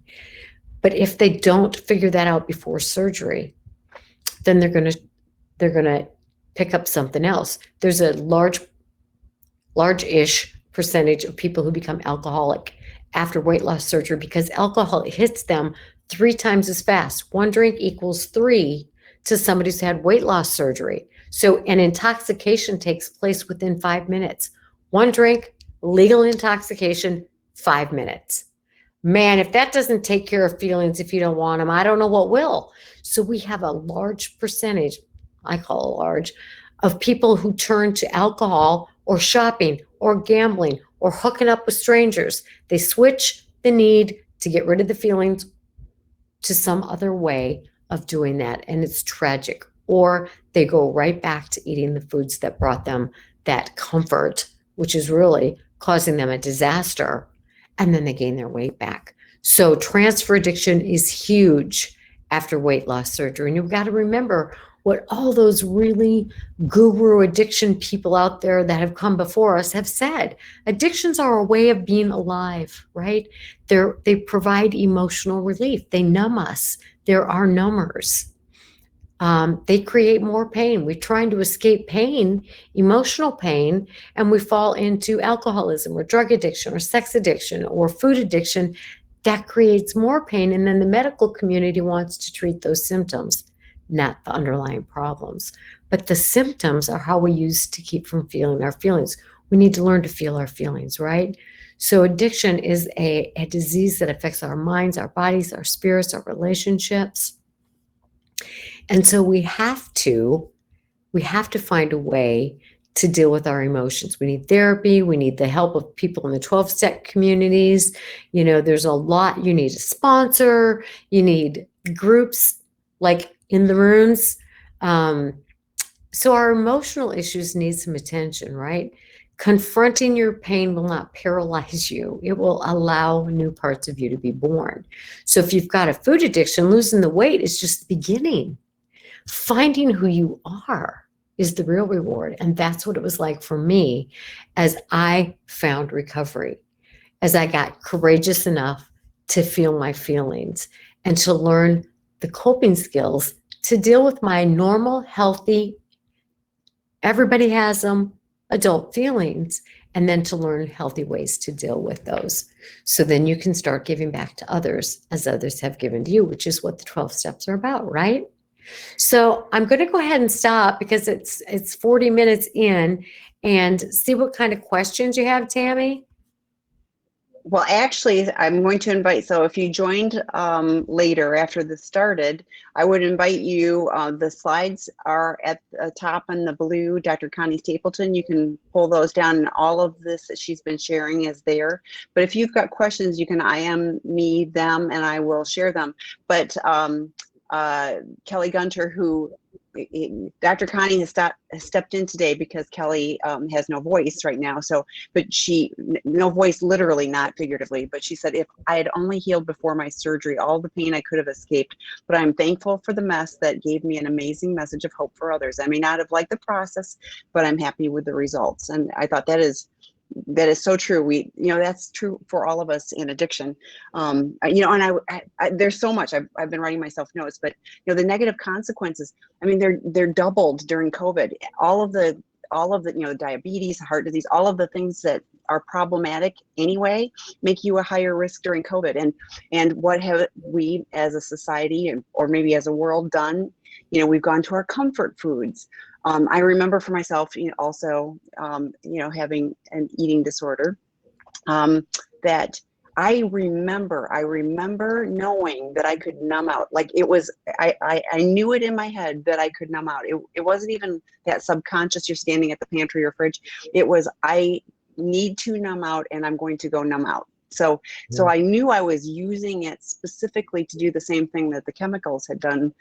But if they don't figure that out before surgery, then they're going to pick up something else. There's a large-ish percentage of people who become alcoholic after weight loss surgery because alcohol hits them 3 times as fast. 1 drink equals 3 to somebody who's had weight loss surgery. So an intoxication takes place within 5 minutes. 1 drink, legal intoxication, 5 minutes. Man, if that doesn't take care of feelings if you don't want them, I don't know what will. So we have a large percentage, I call it large, of people who turn to alcohol or shopping or gambling or hooking up with strangers. They switch the need to get rid of the feelings to some other way of doing that, and it's tragic. Or they go right back to eating the foods that brought them that comfort, which is really causing them a disaster, and then they gain their weight back. So transfer addiction is huge after weight loss surgery. And you've got to remember what all those really guru addiction people out there that have come before us have said. Addictions are a way of being alive, right? They provide emotional relief. They numb us. They're our numbers. They create more pain. We're trying to escape pain, emotional pain, and we fall into alcoholism or drug addiction or sex addiction or food addiction. That creates more pain, and then the medical community wants to treat those symptoms, not the underlying problems. But the symptoms are how we use to keep from feeling our feelings. We need to learn to feel our feelings, right? So addiction is a disease that affects our minds, our bodies, our spirits, our relationships. And so we have to find a way to deal with our emotions. We need therapy. We need the help of people in the 12-step communities. There's a lot. You need a sponsor. You need groups like in the rooms. So our emotional issues need some attention, right? Confronting your pain will not paralyze you. It will allow new parts of you to be born. So if you've got a food addiction, losing the weight is just the beginning. Finding who you are is the real reward. And that's what it was like for me as I found recovery, as I got courageous enough to feel my feelings and to learn the coping skills to deal with my normal, healthy, everybody has them, adult feelings, and then to learn healthy ways to deal with those. So then you can start giving back to others as others have given to you, which is what the 12 steps are about, right? So I'm going to go ahead and stop because it's 40 minutes in and see what kind of questions you have, Tammy. Well, actually, I'm going to invite, so if you joined later after this started, I would invite you, the slides are at the top in the blue, Dr. Connie Stapleton. You can pull those down, and all of this that she's been sharing is there. But if you've got questions, you can IM me them and I will share them. But Kelly Gunter, who Dr. Connie has stepped in today because Kelly has no voice right now. So, but no voice literally, not figuratively, but she said, if I had only healed before my surgery, all the pain I could have escaped, but I'm thankful for the mess that gave me an amazing message of hope for others. I may not have liked the process, but I'm happy with the results. And I thought that is so true. That's true for all of us in addiction. And I there's so much I've been writing myself notes, but the negative consequences, I mean, they're doubled during COVID. All of the diabetes, heart disease, all of the things that are problematic anyway, make you a higher risk during COVID. And what have we as a society or maybe as a world done? We've gone to our comfort foods. I remember for myself, also, having an eating disorder, that I remember knowing that I could numb out. Like it was, I knew it in my head that I could numb out. It wasn't even that subconscious, you're standing at the pantry or fridge. It was, I need to numb out and I'm going to go numb out. So I knew I was using it specifically to do the same thing that the chemicals had done,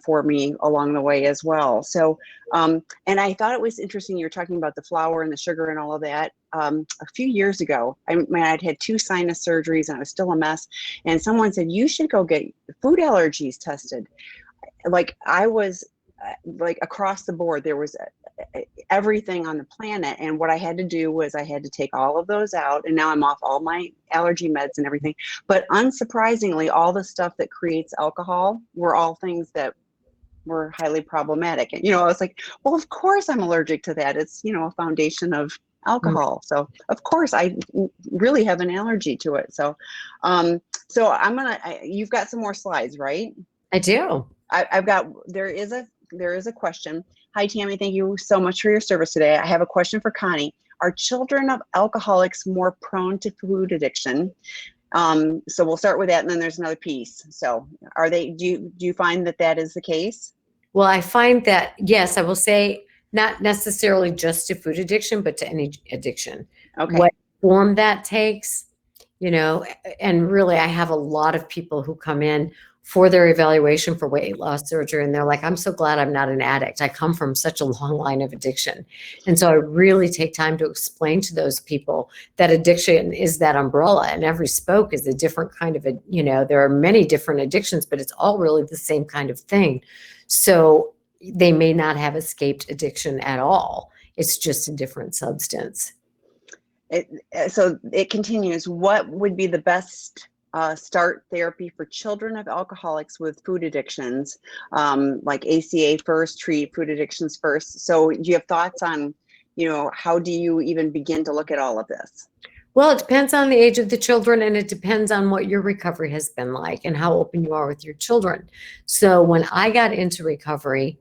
for me along the way as well. So, and I thought it was interesting. You were talking about the flour and the sugar and all of that. A few years ago, I'd had 2 sinus surgeries and I was still a mess. And someone said, you should go get food allergies tested. Like I was like across the board, there was everything on the planet. And what I had to do was I had to take all of those out. And now I'm off all my allergy meds and everything. But unsurprisingly, all the stuff that creates alcohol were all things that were highly problematic. And, I was like, well, of course I'm allergic to that. It's, a foundation of alcohol. So of course I really have an allergy to it. So, so you've got some more slides, right? I do. There is a question. Hi, Tammy. Thank you so much for your service today. I have a question for Connie. Are children of alcoholics more prone to food addiction? So we'll start with that, and then there's another piece. So do you find that is the case? Well, I find that, yes, I will say not necessarily just to food addiction, but to any addiction. Okay. What form that takes, and really I have a lot of people who come in for their evaluation for weight loss surgery. And they're like, I'm so glad I'm not an addict. I come from such a long line of addiction. And so I really take time to explain to those people that addiction is that umbrella, and every spoke is a different kind of, there are many different addictions, but it's all really the same kind of thing. So they may not have escaped addiction at all. It's just a different substance. So it continues. What would be the best start therapy for children of alcoholics with food addictions, like ACA first, treat food addictions first? So do you have thoughts on, how do you even begin to look at all of this? Well, it depends on the age of the children, and it depends on what your recovery has been like and how open you are with your children. So when I got into recovery,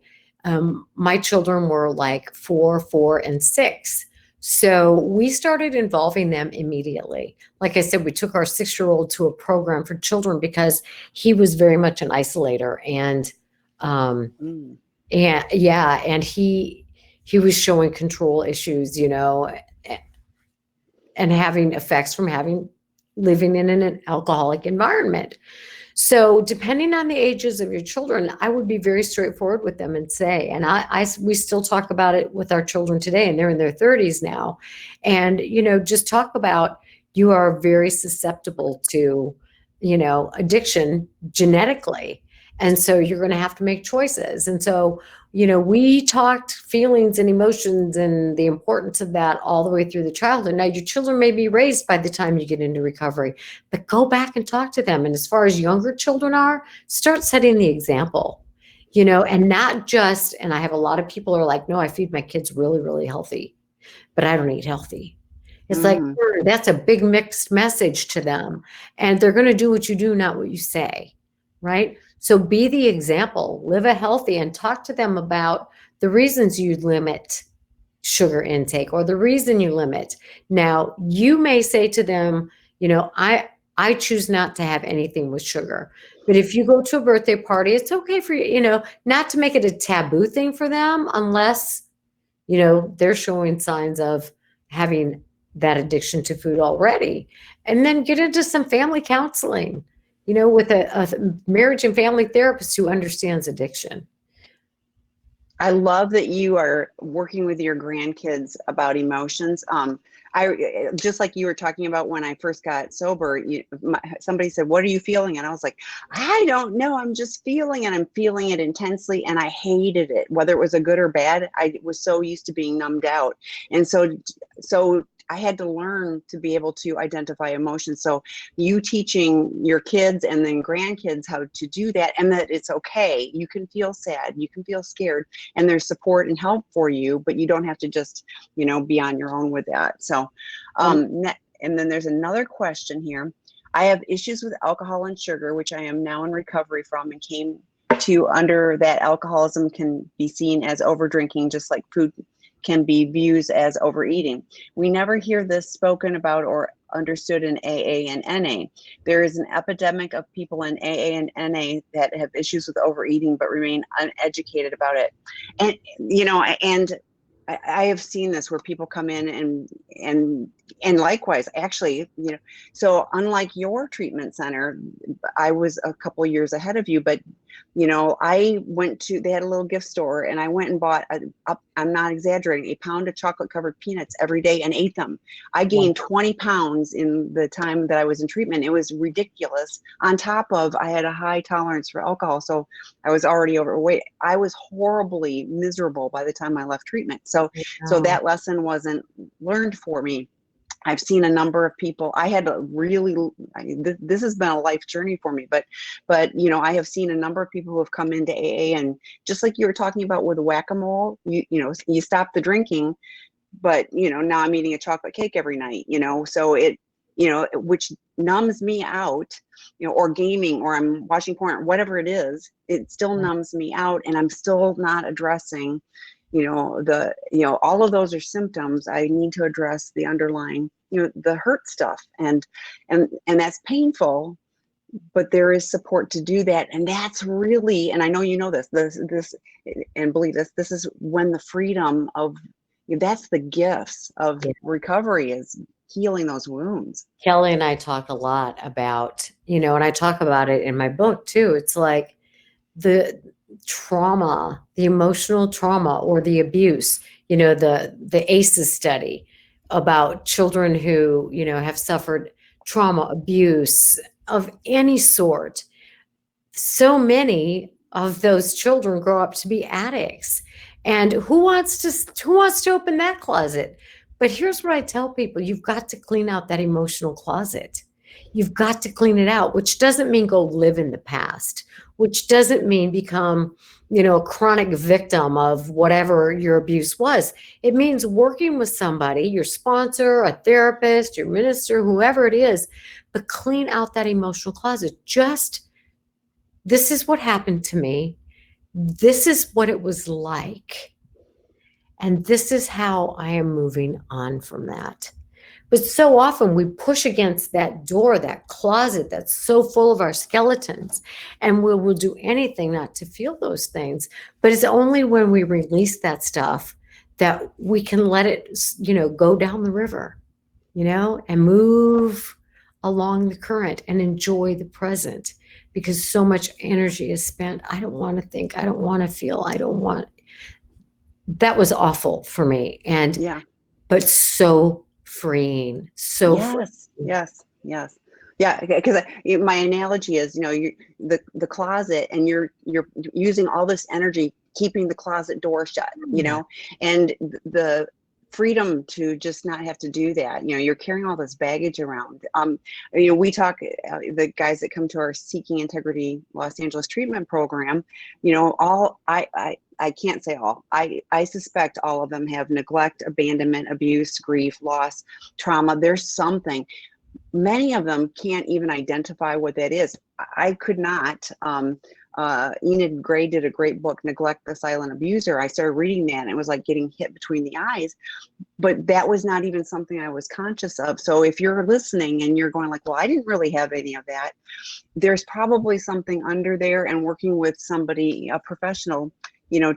my children were like 4, 4, and 6. So we started involving them immediately. Like I said, we took our 6-year-old to a program for children because he was very much an isolator, and and he was showing control issues, and having effects from living in an alcoholic environment. So depending on the ages of your children, I would be very straightforward with them and say, and we still talk about it with our children today, and they're in their 30s now. And, just talk about, you are very susceptible to, addiction genetically. And so you're going to have to make choices. And so, we talked feelings and emotions and the importance of that all the way through the childhood. Now, your children may be raised by the time you get into recovery, but go back and talk to them. And as far as younger children are, start setting the example, and not just, and I have a lot of people are like, no, I feed my kids really, really healthy, but I don't eat healthy. It's like, that's a big mixed message to them. And they're going to do what you do, not what you say, right? So be the example, live a healthy, and talk to them about the reasons you limit sugar intake or the reason you limit. Now, you may say to them, I choose not to have anything with sugar. But if you go to a birthday party, it's okay for you, not to make it a taboo thing for them unless, they're showing signs of having that addiction to food already. And then get into some family counseling, with a marriage and family therapist who understands addiction. I love that you are working with your grandkids about emotions. I just like you were talking about when I first got sober, somebody said, what are you feeling? And I was like, I don't know. I'm just feeling, and I'm feeling it intensely. And I hated it, whether it was a good or bad. I was so used to being numbed out. And so I had to learn to be able to identify emotions. So you teaching your kids and then grandkids how to do that, and that it's okay. You can feel sad, you can feel scared, and there's support and help for you, but you don't have to just, be on your own with that. So, and then there's another question here. I have issues with alcohol and sugar, which I am now in recovery from, and came to under that alcoholism can be seen as over drinking, just like food can be viewed as overeating. We never hear this spoken about or understood in AA and NA. There is an epidemic of people in AA and NA that have issues with overeating but remain uneducated about it. And and I have seen this where people come in and likewise, actually, so unlike your treatment center, I was a couple years ahead of you, but I went to, they had a little gift store, and I went and bought, I'm not exaggerating, a pound of chocolate covered peanuts every day and ate them. I gained 20 pounds in the time that I was in treatment. It was ridiculous. On top of, I had a high tolerance for alcohol, so I was already overweight. I was horribly miserable by the time I left treatment. So that lesson wasn't learned for me. I've seen a number of people. I had a really, this has been a life journey for me, but I have seen a number of people who have come into AA, and just like you were talking about with whack-a-mole, you stop the drinking, but now I'm eating a chocolate cake every night, so it, which numbs me out, or gaming, or I'm watching porn, whatever it is, it still numbs me out, and I'm still not addressing all of those are symptoms. I need to address the underlying, the hurt stuff, and that's painful, but there is support to do that. And that's really, and I know this, and believe this is when the freedom of, that's the gifts of recovery, is healing those wounds. Kelly and I talk a lot about, and I talk about it in my book too. It's like the trauma, the emotional trauma, or the abuse, the ACEs study about children who, have suffered trauma, abuse of any sort. So many of those children grow up to be addicts. And who wants to open that closet? But here's what I tell people: you've got to clean out that emotional closet. You've got to clean it out, which doesn't mean go live in the past, which doesn't mean become, a chronic victim of whatever your abuse was. It means working with somebody, your sponsor, a therapist, your minister, whoever it is, but clean out that emotional closet. This is what happened to me. This is what it was like. And this is how I am moving on from that. But so often we push against that door, that closet that's so full of our skeletons, and we'll do anything not to feel those things. But it's only when we release that stuff that we can let it, go down the river, and move along the current and enjoy the present, because so much energy is spent. I don't want to think. I don't want to feel. That was awful for me. But so freeing. Yes. Yeah, because my analogy is, the closet, and you're using all this energy keeping the closet door shut, and the freedom to just not have to do that. You're carrying all this baggage around. We talk, the guys that come to our Seeking Integrity Los Angeles treatment program, I can't say all. I suspect all of them have neglect, abandonment, abuse, grief, loss, trauma. There's something. Many of them can't even identify what that is. I could not. Enid Gray did a great book, Neglect the Silent Abuser. I started reading that, and it was like getting hit between the eyes. But that was not even something I was conscious of. So if you're listening and you're going like, well, I didn't really have any of that, there's probably something under there, and working with somebody, a professional,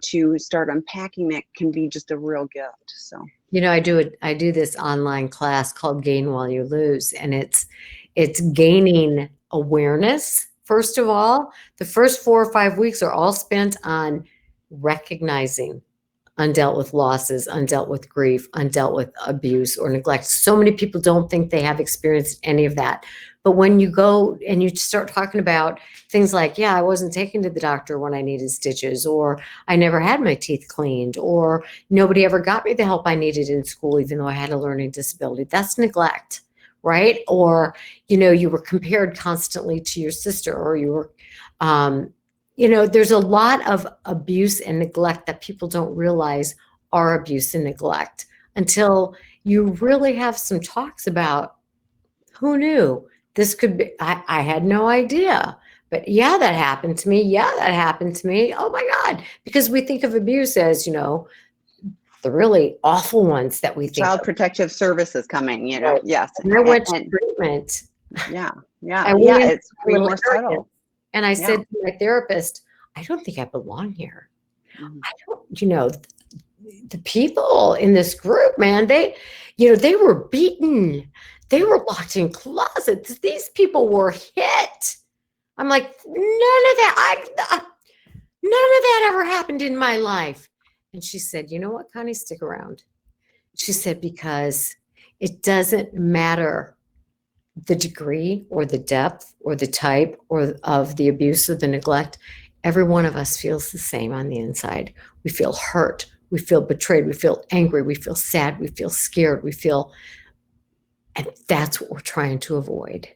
to start unpacking that can be just a real gift. So, I do this online class called Gain While You Lose, and it's gaining awareness. First of all, the first 4 or 5 weeks are all spent on recognizing undealt with losses, undealt with grief, undealt with abuse or neglect. So many people don't think they have experienced any of that. But when you go and you start talking about things like, I wasn't taken to the doctor when I needed stitches, or I never had my teeth cleaned, or nobody ever got me the help I needed in school, even though I had a learning disability. That's neglect, right? Or, you were compared constantly to your sister, or you were, there's a lot of abuse and neglect that people don't realize are abuse and neglect until you really have some talks about, who knew this could be, I had no idea, but that happened to me. That happened to me. Oh my God. Because we think of abuse as, the really awful ones that we think Child of. Protective Services coming, Right. yes. And I went to treatment. It's way more subtle. And I said to my therapist, I don't think I belong here. I don't, the people in this group, man, they were beaten. They were locked in closets. These people were hit. I'm like, none of that, none of that ever happened in my life. And she said, you know what, Connie, stick around. She said, because it doesn't matter the degree or the depth or the type or of the abuse or the neglect. Every one of us feels the same on the inside. We feel hurt. We feel betrayed. We feel angry. We feel sad. We feel scared. And that's what we're trying to avoid.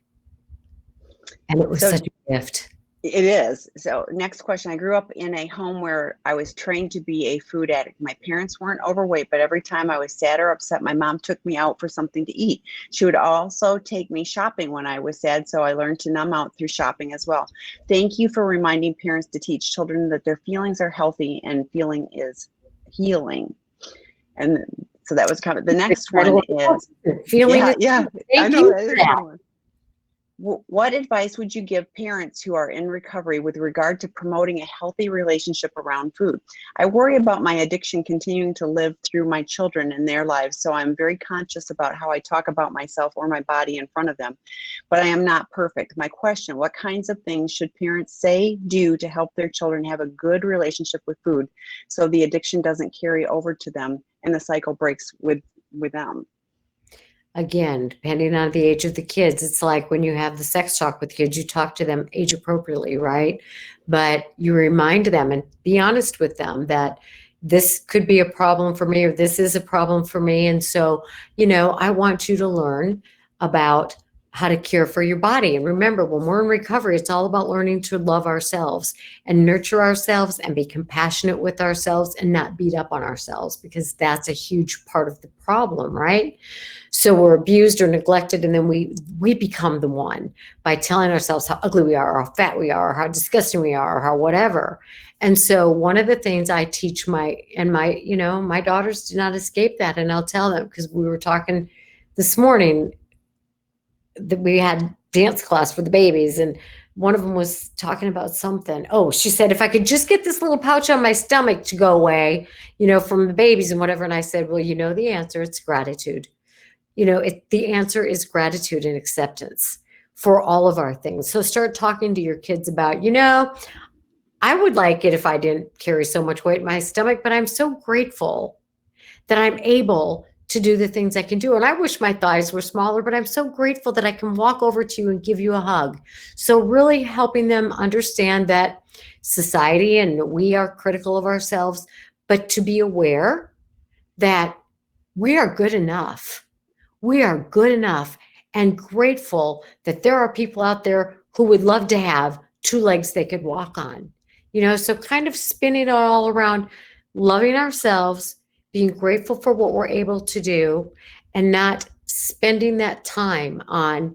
And it was such a gift. It is. So next question. I grew up in a home where I was trained to be a food addict. My parents weren't overweight, but every time I was sad or upset, my mom took me out for something to eat. She would also take me shopping when I was sad, so I learned to numb out through shopping as well. Thank you for reminding parents to teach children that their feelings are healthy and feeling is healing. And so that was kind of the next one is feeling. Yeah, I know that is a good one. What advice would you give parents who are in recovery with regard to promoting a healthy relationship around food? I worry about my addiction continuing to live through my children and their lives, so I'm very conscious about how I talk about myself or my body in front of them, but I am not perfect. My question, what kinds of things should parents say, do to help their children have a good relationship with food so the addiction doesn't carry over to them and the cycle breaks with them? Again, depending on the age of the kids, it's like when you have the sex talk with kids, you talk to them age appropriately, right? But you remind them and be honest with them that this could be a problem for me or this is a problem for me. And so, I want you to learn about how to care for your body. And remember, when we're in recovery, it's all about learning to love ourselves and nurture ourselves and be compassionate with ourselves and not beat up on ourselves, because that's a huge part of the problem, right? So we're abused or neglected, and then we become the one by telling ourselves how ugly we are, or how fat we are, or how disgusting we are, or how whatever. And so one of the things I teach my daughters do not escape that. And I'll tell them, because we were talking this morning that we had dance class for the babies, and one of them was talking about something. Oh, she said, if I could just get this little pouch on my stomach to go away, from the babies and whatever. And I said, well, the answer, it's gratitude. The answer is gratitude and acceptance for all of our things. So start talking to your kids about, I would like it if I didn't carry so much weight in my stomach, but I'm so grateful that I'm able to do the things I can do. And I wish my thighs were smaller, but I'm so grateful that I can walk over to you and give you a hug. So really helping them understand that society and we are critical of ourselves, but to be aware that we are good enough. We are good enough and grateful that there are people out there who would love to have two legs they could walk on. So kind of spinning it all around loving ourselves, being grateful for what we're able to do, and not spending that time on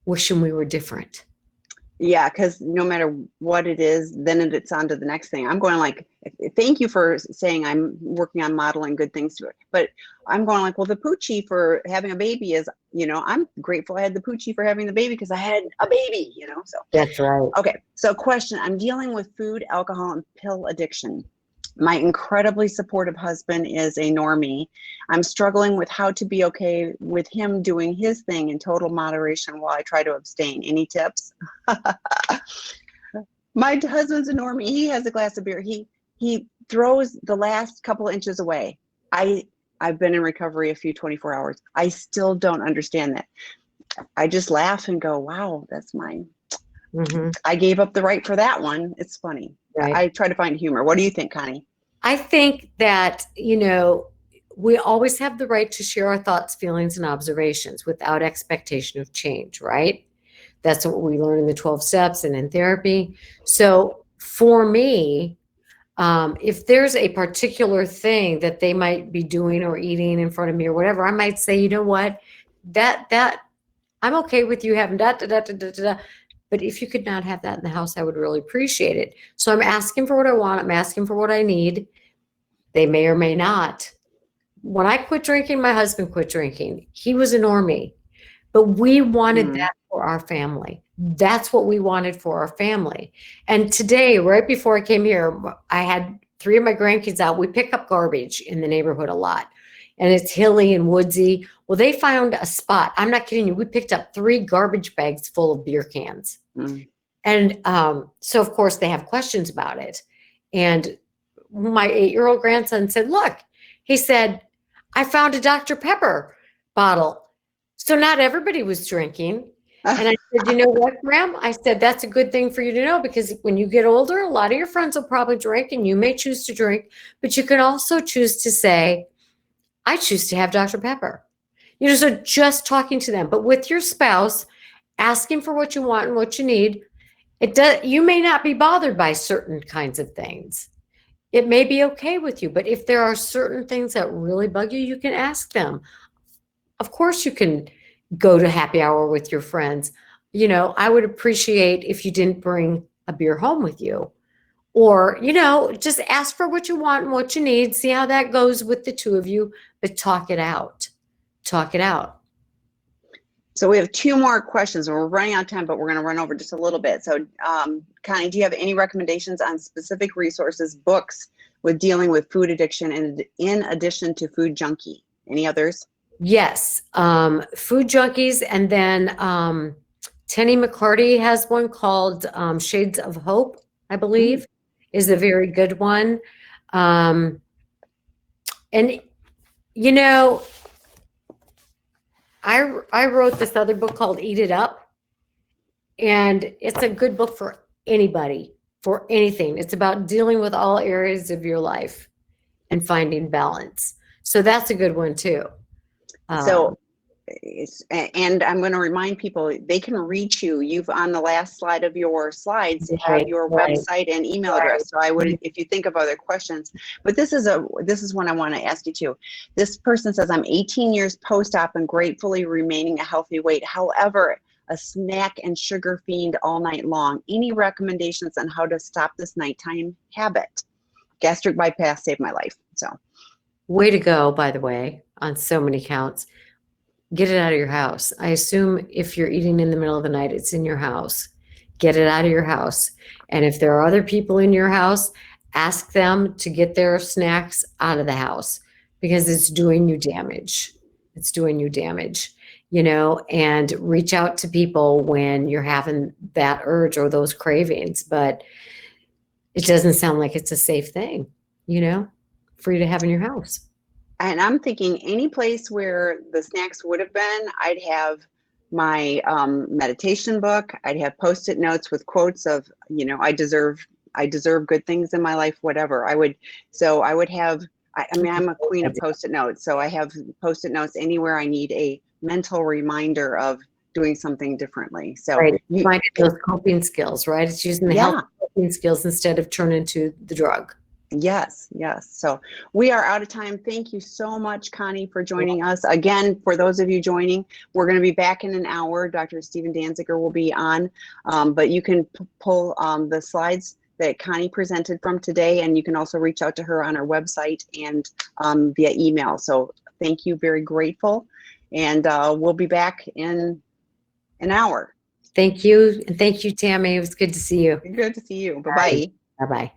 wishing we were different. Yeah, because no matter what it is, then it's on to the next thing. I'm going like, thank you for saying I'm working on modeling good things to it. But I'm going like, well, the poochie for having a baby is, I'm grateful I had the poochie for having the baby because I had a baby, so. That's right. Okay, so question, I'm dealing with food, alcohol, and pill addiction. My incredibly supportive husband is a normie. I'm struggling with how to be okay with him doing his thing in total moderation while I try to abstain. Any tips? My husband's a normie. He has a glass of beer. He throws the last couple of inches away. I've been in recovery a few 24 hours. I still don't understand that. I just laugh and go, wow, that's mine. Mm-hmm. I gave up the right for that one. It's funny. Right. I try to find humor. What do you think, Connie? I think that, we always have the right to share our thoughts, feelings, and observations without expectation of change, right? That's what we learn in the 12 steps and in therapy. So for me, if there's a particular thing that they might be doing or eating in front of me or whatever, I might say, you know what, that I'm okay with you having da. But if you could not have that in the house, I would really appreciate it. So I'm asking for what I want. I'm asking for what I need. They may or may not. When I quit drinking, my husband quit drinking. He was a normie, but we wanted that for our family. That's what we wanted for our family. And today, right before I came here, I had 3 of my grandkids out. We pick up garbage in the neighborhood a lot. And it's hilly and woodsy. Well, they found a spot. I'm not kidding you. We picked up 3 garbage bags full of beer cans. Mm. And so, of course, they have questions about it. And my 8-year-old grandson said, look, he said, I found a Dr. Pepper bottle. So not everybody was drinking. And I said, you know what, Graham? I said, that's a good thing for you to know, because when you get older, a lot of your friends will probably drink and you may choose to drink, but you can also choose to say, I choose to have Dr. Pepper. You know, so just talking to them, but with your spouse, asking for what you want and what you need. You may not be bothered by certain kinds of things. It may be okay with you, but if there are certain things that really bug you, you can ask them. Of course, you can go to happy hour with your friends. You know, I would appreciate if you didn't bring a beer home with you, or, you know, just ask for what you want and what you need. See how that goes with the 2 of you, but talk it out. Talk it out. So we have 2 more questions, and we're running out of time, but we're going to run over just a little bit. So, Connie, do you have any recommendations on specific resources, books with dealing with food addiction, and in addition to Food Junkie? Any others? Yes, Food Junkies, and then Tenny McCarty has one called Shades of Hope, I believe, is a very good one. And, you know, I wrote this other book called Eat It Up, and it's a good book for anybody, for anything. It's about dealing with all areas of your life and finding balance. So that's a good one too. So, and I'm going to remind people, they can reach you. You've on the last slide of your slides have your website and email address. So I would, if you think of other questions, but this is one I want to ask you too. This person says, I'm 18 years post-op and gratefully remaining a healthy weight. However, a snack and sugar fiend all night long. Any recommendations on how to stop this nighttime habit? Gastric bypass saved my life. So. Way to go, by the way, on so many counts. Get it out of your house. I assume if you're eating in the middle of the night, it's in your house. Get it out of your house. And if there are other people in your house, ask them to get their snacks out of the house, because it's doing you damage. It's doing you damage, you know, and reach out to people when you're having that urge or those cravings. But it doesn't sound like it's a safe thing, you know, for you to have in your house. And I'm thinking any place where the snacks would have been, I'd have my meditation book. I'd have Post-it notes with quotes of, you know, I deserve good things in my life, whatever. I would have, I mean, I'm a queen of Post-it notes. So I have Post-it notes anywhere I need a mental reminder of doing something differently. So right. Finding those coping skills, right? It's using the healthy coping skills instead of turning to the drug. Yes, yes. So we are out of time. Thank you so much, Connie, for joining us. Again, for those of you joining, we're going to be back in an hour. Dr. Stephen Danziger will be on, but you can pull the slides that Connie presented from today, and you can also reach out to her on our website and via email. So thank you, very grateful. And we'll be back in an hour. Thank you. And thank you, Tammy. It was good to see you. Good to see you. Bye-bye. Bye-bye.